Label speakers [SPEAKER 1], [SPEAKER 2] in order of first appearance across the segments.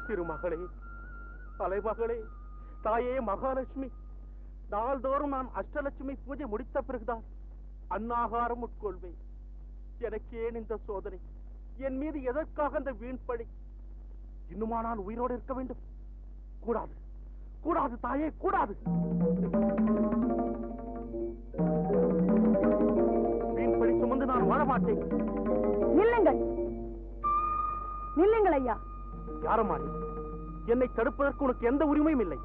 [SPEAKER 1] திருமகளே, தலைமகளே, தாயே மகாலட்சுமி, நாள்தோறும் நான் அஷ்டலட்சுமி பூஜை முடித்த பிறகுதான் அன்னாகாரம் உட்கொள்வேன். எனக்கு ஏன் இந்த சோதனை? என் மீது எதற்காக அந்த வீண்பழி? இன்னுமா நான் உயிரோடு இருக்க வேண்டும்? கூடாது, கூடாது தாயே, கூடாது. வீண்பழி சுமந்து நான் வாழ மாட்டேன்.
[SPEAKER 2] நில்லுங்கள், நில்லுங்கள் ஐயா.
[SPEAKER 1] யாரம்மா நீ? என்னை தடுப்பதற்கு உனக்கு எந்த உரிமையும் இல்லை.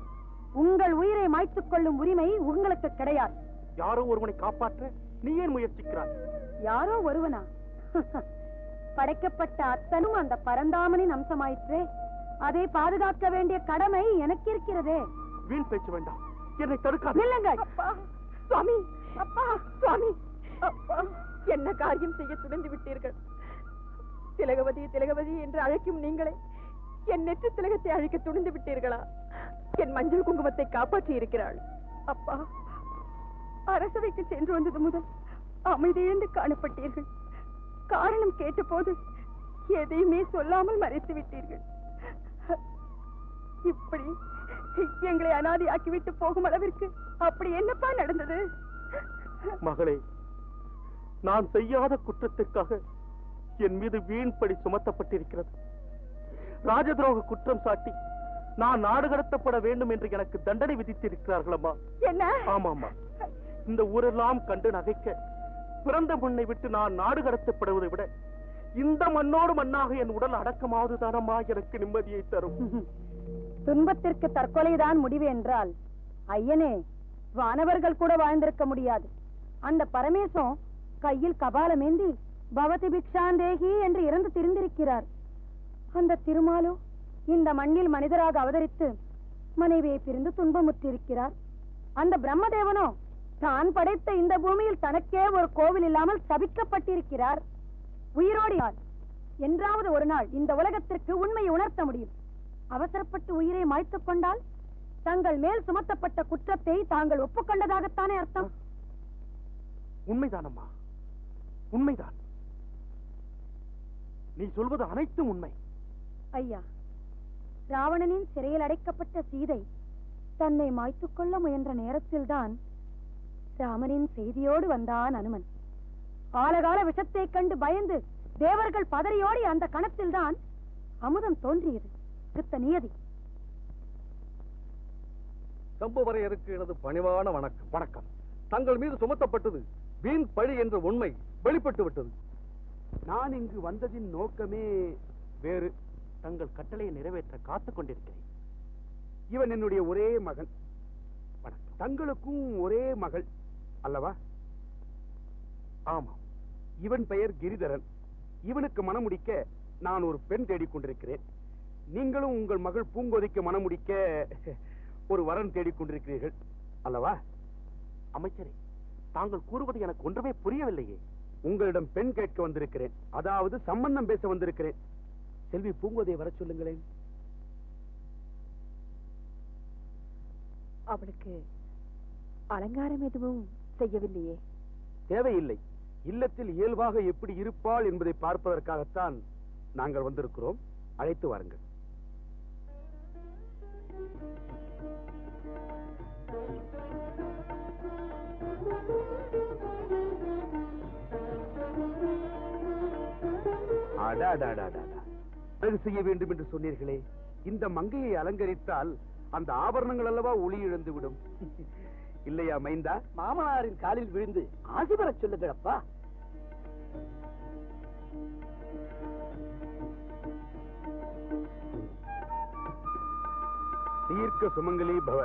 [SPEAKER 2] உங்கள் உயிரை மாய்த்துக் கொள்ளும் உரிமை உங்களுக்கு கிடையாது.
[SPEAKER 1] யாரோ ஒருவனை காப்பாற்ற நீ ஏன் முயற்சிக்கிறாய்?
[SPEAKER 2] யாரோ ஒருவனா? படைக்கப்பட்ட அத்தனும் அந்த பரந்தாமனின் அம்சமாயிற்றே. அதை பாதுகாக்க வேண்டிய கடமை எனக்கு இருக்கிறதே.
[SPEAKER 1] வீண் பேச்சு வேண்டாம், என்னை தடுக்காது.
[SPEAKER 2] நில்லுங்கள்.
[SPEAKER 3] சுவாமி, அப்பா, சுவாமி, அப்பா, என்ன காரியம் செய்ய துணிந்து விட்டீர்கள்? திலகவதி திலகவதி என்று அழைக்கும் நீங்களே என் நெற்று திலகத்தை அழைக்க துணிந்து விட்டீர்களா? என் மஞ்சள் குங்குமத்தை காப்பாற்றி இருக்கிறாள். அப்பா, அரசவைக்கு சென்று வந்தது முதல் அமைதியிழந்து காணப்பட்டீர்கள். காரணம் கேட்ட போது எதையுமே சொல்லாமல் மறைத்து விட்டீர்கள். இப்படி எங்களை அனாதையாக்கிவிட்டு போகும் அளவிற்கு அப்படி என்னப்பா நடந்தது?
[SPEAKER 1] மகளே, நான் செய்யாத குற்றத்திற்காக என் மீது வீண்படி சுமத்தப்பட்டிருக்கிறது. ராஜதுரோக குற்றம் சாட்டி நான் நாடு கடத்தப்பட வேண்டும் என்று எனக்கு தண்டனை விதித்திருக்கிறார்கள் அம்மா.
[SPEAKER 2] என்ன?
[SPEAKER 1] ஆமாம்மா, இந்த ஊரெல்லாம் கண்டு நகைக்க பிறந்த மண்ணை விட்டு நான் நாடு கடத்தப்படுவதை விட இந்த மண்ணோடு மண்ணாக என் உடல் அடக்கமாவது தானம்மா எனக்கு நிம்மதியை தரும்.
[SPEAKER 2] துன்பத்திற்கு தற்கொலைதான் முடிவு என்றால் ஐயனே, வானவர்கள் கூட வாழ்ந்திருக்க முடியாது. அந்த பரமேசம் கையில் கபாலமேந்தி பவதி பிக்ஷாந்தேகி என்று இறந்து திரிந்திருக்கிறார். அந்த திருமாலோ இந்த மண்ணில் மனிதராக அவதரித்து மனைவியை பிரிந்து துன்பமுற்றிருக்கிறார். அந்த பிரம்மதேவனோ தான் படைத்த இந்த பூமியில் தனக்கே ஒரு கோவில் இல்லாமல் தவிக்கப்பட்டிருக்கிறார். உயிரோடு யார் என்றாவது ஒரு நாள் இந்த உலகத்திற்கு உண்மையை உணர்த்த முடியும். அவசரப்பட்டு உயிரை மாய்த்துக் கொண்டால் தங்கள் மேல் சுமத்தப்பட்ட குற்றத்தை தாங்கள் ஒப்புக்கொண்டதாகத்தானே அர்த்தம்.
[SPEAKER 1] உண்மைதானம்மா, உண்மைதான். நீ சொல்வது அனைத்தும் உண்மை.
[SPEAKER 2] ஐயா, ராவணனின் சிறையில் அடைக்கப்பட்ட சீதை தன்னை மாய்த்துக் கொள்ள முயன்ற நேரத்தில்தான் ராமனின் செய்தியோடு வந்தான் அனுமன். ஆலகால விஷத்தை கண்டு பயந்து தேவர்கள் பதறியோடி அந்த கணத்தில்தான் அமுதம் தோன்றியது. நியதி.
[SPEAKER 4] சம்புவரையருக்கு எனது பணிவான வணக்கம். வணக்கம். தங்கள் மீது சுமத்தப்பட்டது வீண் பழி என்ற உண்மை வெளிப்பட்டு விட்டது.
[SPEAKER 1] நான் இங்கு வந்ததின் நோக்கமே வேறு. தங்கள் கட்டளையை நிறைவேற்ற காத்துக் கொண்டிருக்கிறேன்.
[SPEAKER 5] இவன் என்னுடைய ஒரே மகன். தங்களுக்கும் ஒரே மகள் அல்லவா?
[SPEAKER 1] ஆமாம்.
[SPEAKER 5] இவன் பெயர் கிரிதரன். இவனுக்கு மணமுடிக்க நான் ஒரு பெண் தேடிக்கொண்டிருக்கிறேன். நீங்களும் உங்கள் மகள் பூங்கோதைக்கு மணமுடிக்க ஒரு வரன் தேடிக்கொண்டிருக்கிறீர்கள் அல்லவா?
[SPEAKER 1] அமைச்சரே, தாங்கள் கூறுவது எனக்கு ஒன்றுமே புரியவில்லையே.
[SPEAKER 5] உங்களிடம் பெண் கேட்க வந்திருக்கிறேன். அதாவது சம்பந்தம் பேச வந்திருக்கிறேன். செல்வி பூங்கோதை வர சொல்லுங்களேன்.
[SPEAKER 3] அவளுக்கு அலங்காரம் எதுவும் செய்யவில்லையே?
[SPEAKER 5] தேவையில்லை. இல்லத்தில் இயல்பாக எப்படி இருப்பாள் என்பதை பார்ப்பதற்காகத்தான் நாங்கள் வந்திருக்கிறோம். அழைத்து வாருங்கள். அழகு செய்ய வேண்டும் என்று சொன்னீர்களே, இந்த மங்கையை அலங்கரித்தால் அந்த ஆபரணங்கள் அல்லவா ஒளி இழந்துவிடும். இல்லையா மைந்தா?
[SPEAKER 6] மாமனாரின் காலில் விழுந்து ஆசி பெற சொல்லுங்களப்பா.
[SPEAKER 5] தீர்க்க சுமங்கலி பவ.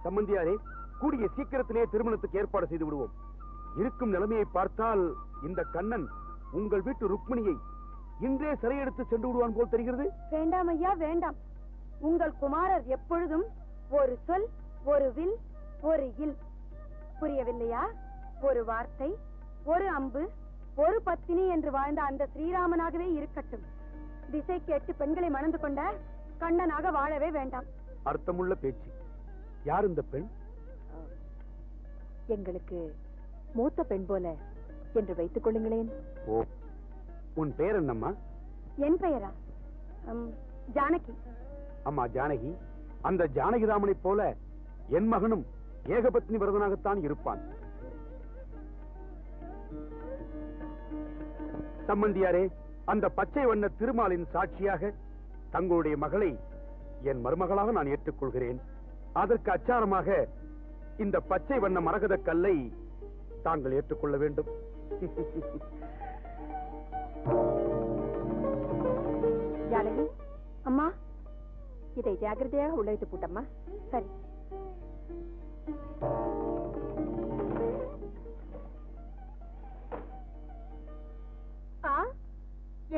[SPEAKER 5] சம்பந்தியாரே, கூடிய சீக்கிரத்திலே திருமணத்துக்கு ஏற்பாடு செய்து விடுவோம். இருக்கும் நிலைமையை பார்த்தால் இந்த கண்ணன் உங்கள் வீட்டு ருக்மிணியை இன்றே சிறையெடுத்து சென்று விடுவான் போல் தெரிகிறது.
[SPEAKER 2] வேண்டாம் ஐயா, வேண்டாம். உங்கள் குமாரர் எப்பொழுதும் ஒரு சொல், ஒரு வில், ஒரு இல். புரியவில்லையா? ஒரு வார்த்தை, ஒரு அம்பு, ஒரு பத்தினி என்று வாழ்ந்த அந்த ஸ்ரீராமனாகவே இருக்கட்டும். திசை கேட்டு பெண்களை மணந்து கொண்ட கண்ணனாக வாழவே வேண்டாம்.
[SPEAKER 5] அர்த்தமுள்ள பேச்சு. யார் இந்த பெண்?
[SPEAKER 3] எங்களுக்கு மூத்த பெண் போல என்று வைத்துக் கொள்ளுங்களேன்.
[SPEAKER 5] ஓ, உன் பெயர் என்னம்மா?
[SPEAKER 2] என் பெயரா? ஜானகி.
[SPEAKER 5] அம்மா ஜானகி, அந்த ஜானகிராமனை போல என் மகனும் ஏகபத்னி விரதனாகத்தான் இருப்பான். சம்பந்தியாரே, அந்த பச்சை வண்ண திருமாலின் சாட்சியாக தங்களுடைய மகளை என் மருமகளாக நான் ஏற்றுக்கொள்கிறேன். அதற்கு அச்சாரமாக இந்த பச்சை வண்ண மரகத கல்லை தாங்கள் ஏற்றுக்கொள்ள வேண்டும்.
[SPEAKER 3] ஜானகி, அம்மா இதை ஜாக்கிரதையாக உள்ள வைத்து போட்டம்மா.
[SPEAKER 2] சரி.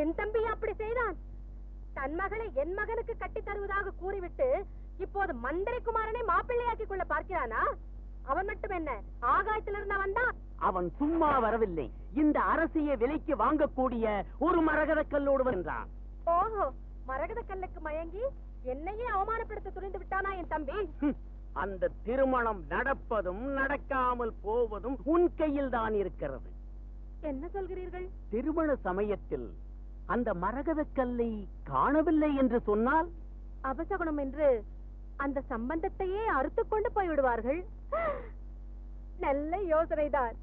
[SPEAKER 3] என் தம்பி அப்படி செய்தான். தன் மகளை என் மகனுக்கு கட்டி தருவதாக கூறிவிட்டு இப்போது மந்திரி குமாரனை மாப்பிள்ளையாக்கி கொள்ள பார்க்கிறானா? அவன் மட்டும் என்ன, ஆகாயத்திலிருந்து வந்தான்.
[SPEAKER 6] அவன் சும்மா வரவில்லை, இந்த அரசியை விலைக்கு வாங்கக்கூடிய ஒரு மரகத கல்லோடு வந்தான்.
[SPEAKER 3] ஓஹோ, மரகத கல்லுக்கு மயங்கி என்னையே அவமானப்படுத்த துணிந்து விட்டானா என் தம்பி?
[SPEAKER 6] அந்த திருமணம் நடப்பதும் நடக்காமல் போவதும் உன் கையில் தான் இருக்கிறது.
[SPEAKER 3] என்ன சொல்கிறீர்கள்?
[SPEAKER 6] திருமண சமயத்தில் அந்த மரகத கல்லை காணவில்லை என்று சொன்னால்
[SPEAKER 3] அபசகுணம் என்று அந்த சம்பந்தத்தையே அறுத்துக் கொண்டு போய்விடுவார்கள். நல்ல யோசனைதான்.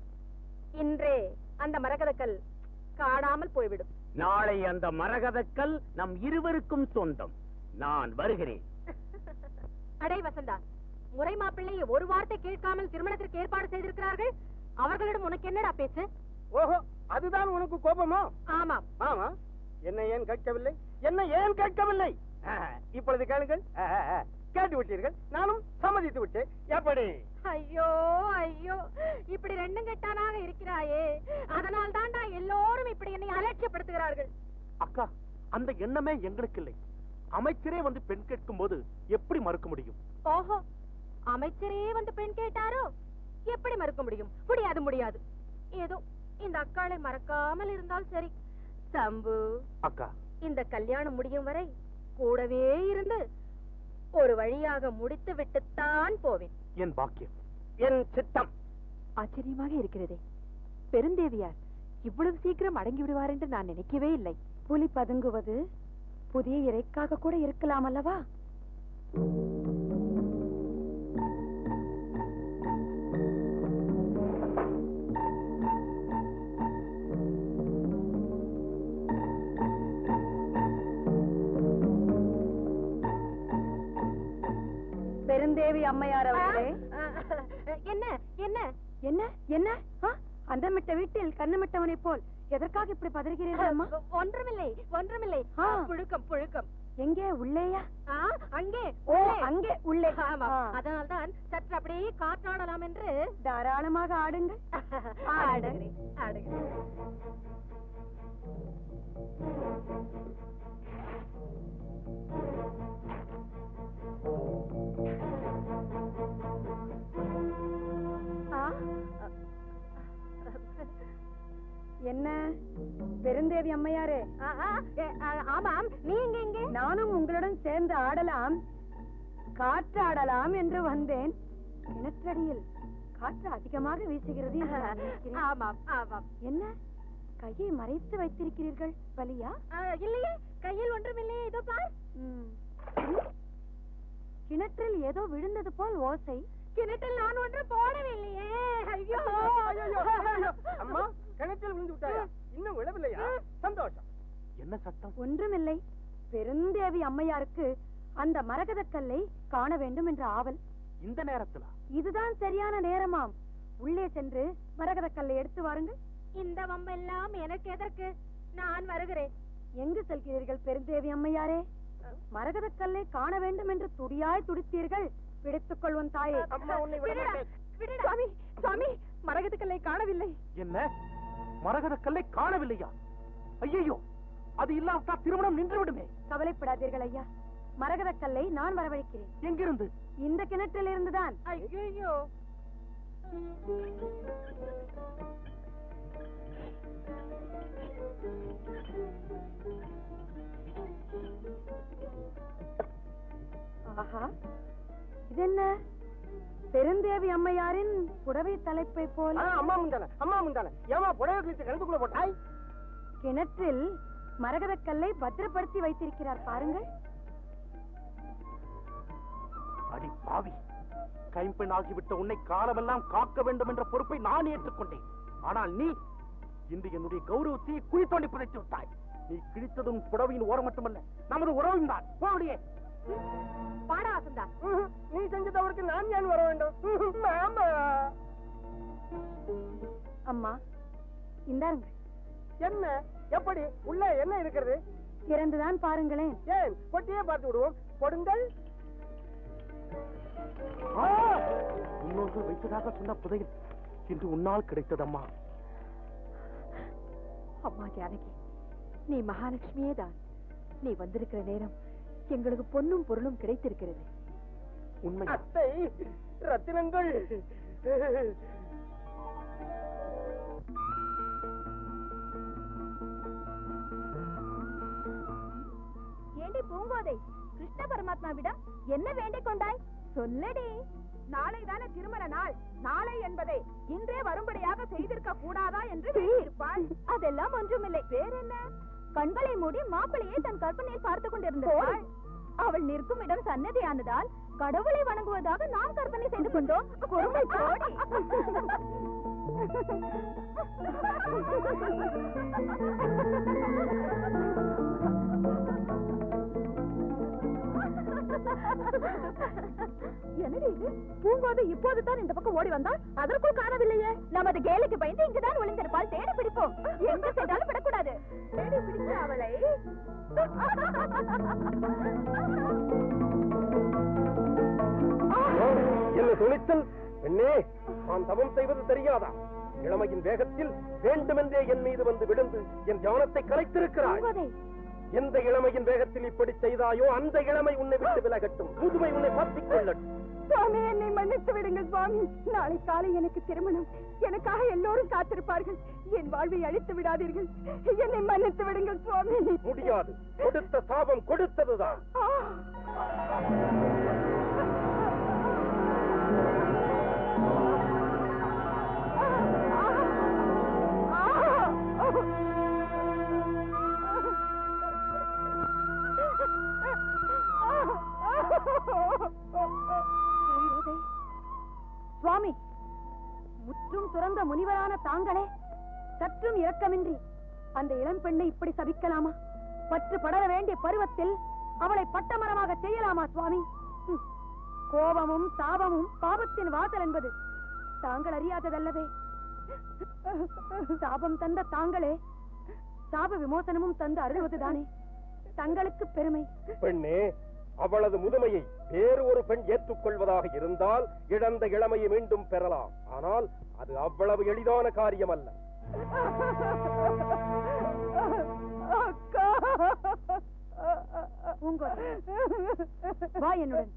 [SPEAKER 3] இன்றே அந்த மரகதக்கல் காணாமல் போய்விடும்.
[SPEAKER 6] நாளை அந்த மரகதக்கல் நம் இருவருக்கும் சொந்தம். நான் வருகிறேன்.
[SPEAKER 3] அடே வசந்தா, முறை மாப்பிள்ளையை ஒரு வார்த்தை கேட்காமல் திருமணத்திற்கு ஏற்பாடு செய்திருக்கிறார்கள். அவர்களிடம் உனக்கு என்னடா பேச்சு?
[SPEAKER 1] ஓஹோ, அதுதான் உனக்கு கோபமோ?
[SPEAKER 3] ஆமாம்.
[SPEAKER 1] ஆமா, என்ன ஏன் கேட்கவில்லை? என்ன ஏன் கேட்கவில்லை? இப்பொழுது கேளுங்கள். கேட்டு விட்டீர்கள், நானும் சம்மதித்து விட்டேன். எப்படி?
[SPEAKER 3] ஐயோ ஐயோ, இப்படி ரெண்டும் கெட்டானாக இருக்கிறாயே, அதனால் தான்டா எல்லோரும் இப்படி என்னை அலட்சியப்படுத்துகிறார்கள்.
[SPEAKER 1] அக்கா, அந்த எண்ணமே எங்களுக்கு இல்லை. அமைச்சரே வந்து பெண் கேட்கும் போது எப்படி மறுக்க முடியும்?
[SPEAKER 3] ஓஹோ, அமைச்சரே வந்து பெண் கேட்டாரோ? எப்படி மறுக்க முடியும்? முடியாது முடியாது. ஏதோ இந்த அக்காளை மறக்காமல் இருந்தால் சரி. சம்பு
[SPEAKER 1] அக்கா,
[SPEAKER 3] இந்த கல்யாணம் முடியும் வரை கூடவே இருந்து ஒரு வழியாக முடித்து விட்டுத்தான் போவேன்.
[SPEAKER 1] என் பாக்கியம், என் சித்தம்.
[SPEAKER 3] ஆச்சரியமாக இருக்கிறதே, பெருந்தேவியார் இவ்வளவு சீக்கிரம் அடங்கி விடுவார் என்று நான் நினைக்கவே இல்லை.
[SPEAKER 2] புலி பதுங்குவது புதிய இறைக்காக கூட இருக்கலாம் அல்லவா? பெருந்தேவி அம்மையார் அவர்களே.
[SPEAKER 3] என்ன என்ன
[SPEAKER 2] என்ன என்ன? அந்தமிட்ட வீட்டில் கண்ணமிட்டவனை போல் எதற்காக இப்படி பதறுகிறீர்கள் அம்மா?
[SPEAKER 3] ஒன்றுமில்லை ஒன்றுமில்லை. புழுக்கம் புழுக்கம்.
[SPEAKER 2] எங்கே? உள்ளேயா?
[SPEAKER 3] அங்கே.
[SPEAKER 2] ஓ, அங்கே உள்ளே.
[SPEAKER 3] அதனால்தான் சற்று அப்படியே காற்றாடலாம் என்று.
[SPEAKER 2] தாராளமாக ஆடுங்கள்.
[SPEAKER 3] ஆடுகிறேன் ஆடுகிறேன்.
[SPEAKER 2] என்ன பெருந்தேவி அம்மையாரே?
[SPEAKER 3] ஆமாம், நீங்க எங்கே?
[SPEAKER 2] நானும் உங்களுடன் சேர்ந்து ஆடலாம், காற்றாடலாம் என்று வந்தேன். கிணற்றடியில் காற்று அதிகமாக வீசுகிறது.
[SPEAKER 3] ஆமாம் ஆமாம்.
[SPEAKER 2] என்ன கையை மறைத்து வைத்திருக்கிறீர்கள்? வலியா?
[SPEAKER 3] இல்லையே, கையில் ஒன்றுமில்லையே. இதோ பார்.
[SPEAKER 2] கிணற்றில் ஏதோ விழுந்தது போல் ஓசை.
[SPEAKER 3] கிணற்றில் நான் ஒன்று போடவில்லையே. ஐயோ
[SPEAKER 1] அம்மா, கிணற்றில் விழுந்து விட்டாயா? இன்னும் விழவில்லையா? சந்தோஷம். என்ன சத்தம்?
[SPEAKER 2] ஒன்றுமில்லை. பெருந்தேவி அம்மையாருக்கு அந்த மரகத கல்லை காண வேண்டும் என்ற ஆவல்.
[SPEAKER 1] இந்த நேரத்துல?
[SPEAKER 2] இதுதான் சரியான நேரமாம். உள்ளே சென்று மரகத கல்லை எடுத்து வாருங்கள்.
[SPEAKER 3] இந்த வம்பெல்லாம் எனக்கு எதற்கு? நான் வருகிறேன்.
[SPEAKER 2] எங்கு செல்கிறீர்கள் பெருந்தேவி அம்மையாரே? மரகத கல்லை காண வேண்டும் என்று துடியாய் துடித்தீர்கள். பிடித்துக் கொள்வோம் தாயே.
[SPEAKER 3] சுவாமி சுவாமி, மரகத கல்லை காணவில்லை.
[SPEAKER 1] என்ன, மரகத கல்லை காணவில்லையா? ஐயோ, அது இல்லாவிட்டா திருமணம் நின்று விடுமே.
[SPEAKER 2] கவலைப்படாதீர்கள் ஐயா, மரகத கல்லை நான் வரவழைக்கிறேன்.
[SPEAKER 1] எங்கிருந்து?
[SPEAKER 2] இந்த கிணற்றில் இருந்துதான்.
[SPEAKER 3] ஐயோ,
[SPEAKER 2] ஆஹா, இதென்ன? பெருந்தேவி அம்மையாரின் புடவை தலைப்பை போல.
[SPEAKER 1] அம்மா முந்தான, அம்மா முந்தான. ஏமா புடவை கிழித்து கிணத்துக்குள்ள போட்டாய்?
[SPEAKER 2] கிணற்றில் மரகதக் கல்லை பத்திரப்படுத்தி வைத்திருக்கிறார் பாருங்கள்.
[SPEAKER 1] அடி பாவி, கைம்பெண் ஆகிவிட்ட உன்னை காலமெல்லாம் காக்க வேண்டும் என்ற பொறுப்பை நான் ஏற்றுக்கொண்டேன். ஆனால் நீ இன்று என்னுடைய கௌரவத்தை குழி தோண்டி புதைத்து விட்டாய். நீ கிழித்ததும் புடவையின் ஓரம் மட்டுமல்ல, நமது உறவும் தான். போடியே
[SPEAKER 3] பாடவாசந்தா,
[SPEAKER 6] நீ செஞ்ச தவறுக்கு நான் ஏன் வர வேண்டும்?
[SPEAKER 2] அம்மா, இந்தாருங்கள்.
[SPEAKER 6] என்ன? எப்படி? உள்ள என்ன இருக்கிறது?
[SPEAKER 2] திறந்துதான் பாருங்களேன்.
[SPEAKER 6] ஏன் கொட்டியே பார்த்து விடுவோம். கொடுங்கள்.
[SPEAKER 1] முன்னோர்கள் வைத்ததாக சொன்ன புதையல் இன்று உன்னால் கிடைத்ததம்மா.
[SPEAKER 3] அம்மா ஜானகி, நீ மகாலட்சுமியே தான். நீ வந்திருக்கிற நேரம் எங்களுக்கு பொன்னும் பொருளும் கிடைத்திருக்கிறது.
[SPEAKER 1] உண்மை
[SPEAKER 6] அத்தை, ரத்தினங்கள்.
[SPEAKER 3] ஏண்டி பூங்கோதை, கிருஷ்ண பரமாத்மாவிடம் என்ன வேண்டிக் கொண்டாய்? சொல்லடி. நாளை தானே திருமண நாள். நாளை என்பதை இன்றே வரும்படியாக செய்திருக்க கூடாதா என்று வேண்டியிருப்பாள். அதெல்லாம் ஒன்றுமில்லை. வேற என்ன? கண்களை மூடி மாப்பிளையை தன் கற்பனையில் பார்த்துக் கொண்டிருந்தாள். அவள் நிற்கும் இடம் சன்னதியானதால் கடவுளை வணங்குவதாக நாம் கற்பனை செய்து கொண்டோம். பொறுமை கோடி. என்னடி இது? பூங்கோதை இப்போதுதான் இந்த பக்கம் ஓடி வந்தால் அதற்குள் காணவில்லையே. நமது கேலிக்கு பயந்து இங்குதான் ஒளிந்திருப்பால். தேடி பிடிப்போம். எங்க சென்றாலும் விடக்கூடாது. தேடி பிடிச்ச அவளை
[SPEAKER 6] என்ன துணிச்சல்? என்னே, நான் தவம் செய்வது தெரியாதா? இளமையின் வேகத்தில் வேண்டுமென்றே என் மீது வந்து விழுந்து என் தியானத்தை கலைத்திருக்கிறாய். எந்த இளமையின் வேகத்தில் இப்படி செய்தாயோ அந்த இளமை உன்னை விட்டு விலகட்டும். முதுமை உன்னை பற்றிக் கொள்ளட்டும்.
[SPEAKER 3] சுவாமி, என்னை மன்னித்து விடுங்கள் சுவாமி. நாளை காலை எனக்கு திருமணம். எனக்காக எல்லோரும் காத்திருப்பார்கள். என் வாழ்வை அழித்து விடாதீர்கள். என்னை மன்னித்து விடுங்கள் சுவாமி.
[SPEAKER 6] முடியாது. கொடுத்த சாபம் கொடுத்ததுதான்.
[SPEAKER 2] சுவாமி, முற்றும் துறந்த முனிவரான தாங்களே சற்றும் இரக்கமின்றி அந்த இளம் பெண்ணை இப்படி சபிக்கலாமா? பற்று படர வேண்டிய பருவத்தில் அவளை பட்டமரமாக செய்யலாமா சுவாமி? கோபமும் தாபமும் பாவத்தின் வாசல் என்பது தாங்கள் அறியாததல்லவே. சாபம் தந்த தாங்களே சாப விமோசனமும் தந்து அருள்வதுதானே தங்களுக்கு பெருமை.
[SPEAKER 6] பெண்ணே, அவளது முதுமையை வேறு ஒரு பெண் ஏற்றுக்கொள்வதாக இருந்தால் இழந்த இளமையை மீண்டும் பெறலாம். ஆனால் அது அவ்வளவு எளிதான காரியம் அல்ல.
[SPEAKER 2] பூங்கோதை, வா என்னுடன்.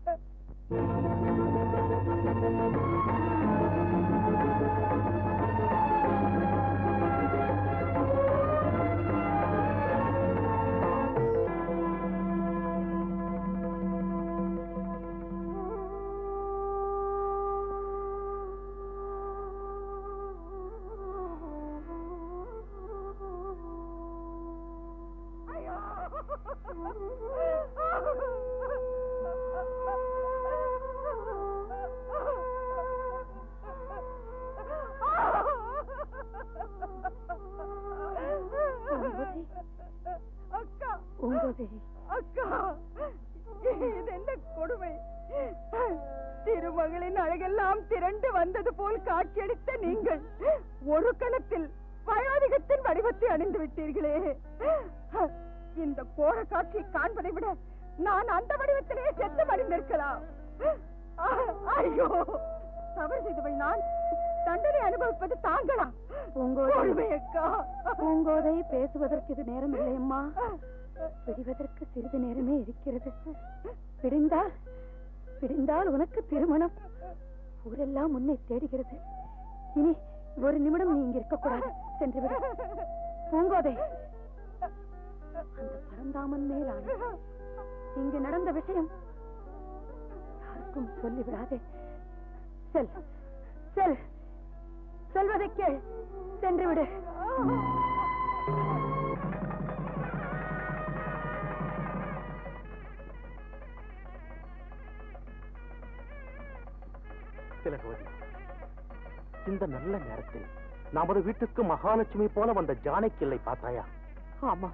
[SPEAKER 3] அக்கா, இது என்ன கொடுமை? திருமகளின் அழகெல்லாம் திரண்டு வந்தது போல் காட்சியளித்த நீங்கள் ஒரு கணத்தில் வயோதிகத்தின் வடிவத்தை அணிந்து விட்டீர்களே. இந்த கோர காட்சியை காண்பதை விட நான் அந்த வடிவத்திலே செத்து மடிந்திருக்கலாம். ஐயோ, தவறு செய்தவள் நான். தண்டனை அனுபவிப்பது தாங்களா? அக்கா,
[SPEAKER 2] பூங்கோதை, பேசுவதற்கு இது நேரம் இல்லை அம்மா. பிடிவதற்கு சிறிது நேரமே இருக்கிறது. பிடிந்தால் உனக்கு திருமணம். ஊரெல்லாம் உன்னை தேடுகிறது. இனி ஒரு நிமிடம் நீ இங்க இருக்கக்கூடாது. சென்று விடு பூங்கோதை. அந்த பரந்தாமன் மேலான இங்கு நடந்த விஷயம் யாருக்கும் சொல்லிவிடாதே. செல் செல், சொல்வதை கேள். சென்று விடு.
[SPEAKER 1] திலகவதி, இந்த நல்ல நேரத்தில் நமது வீட்டுக்கு மகாலட்சுமி போல வந்த ஜானகியை பார்த்தாயா?
[SPEAKER 3] ஆமா,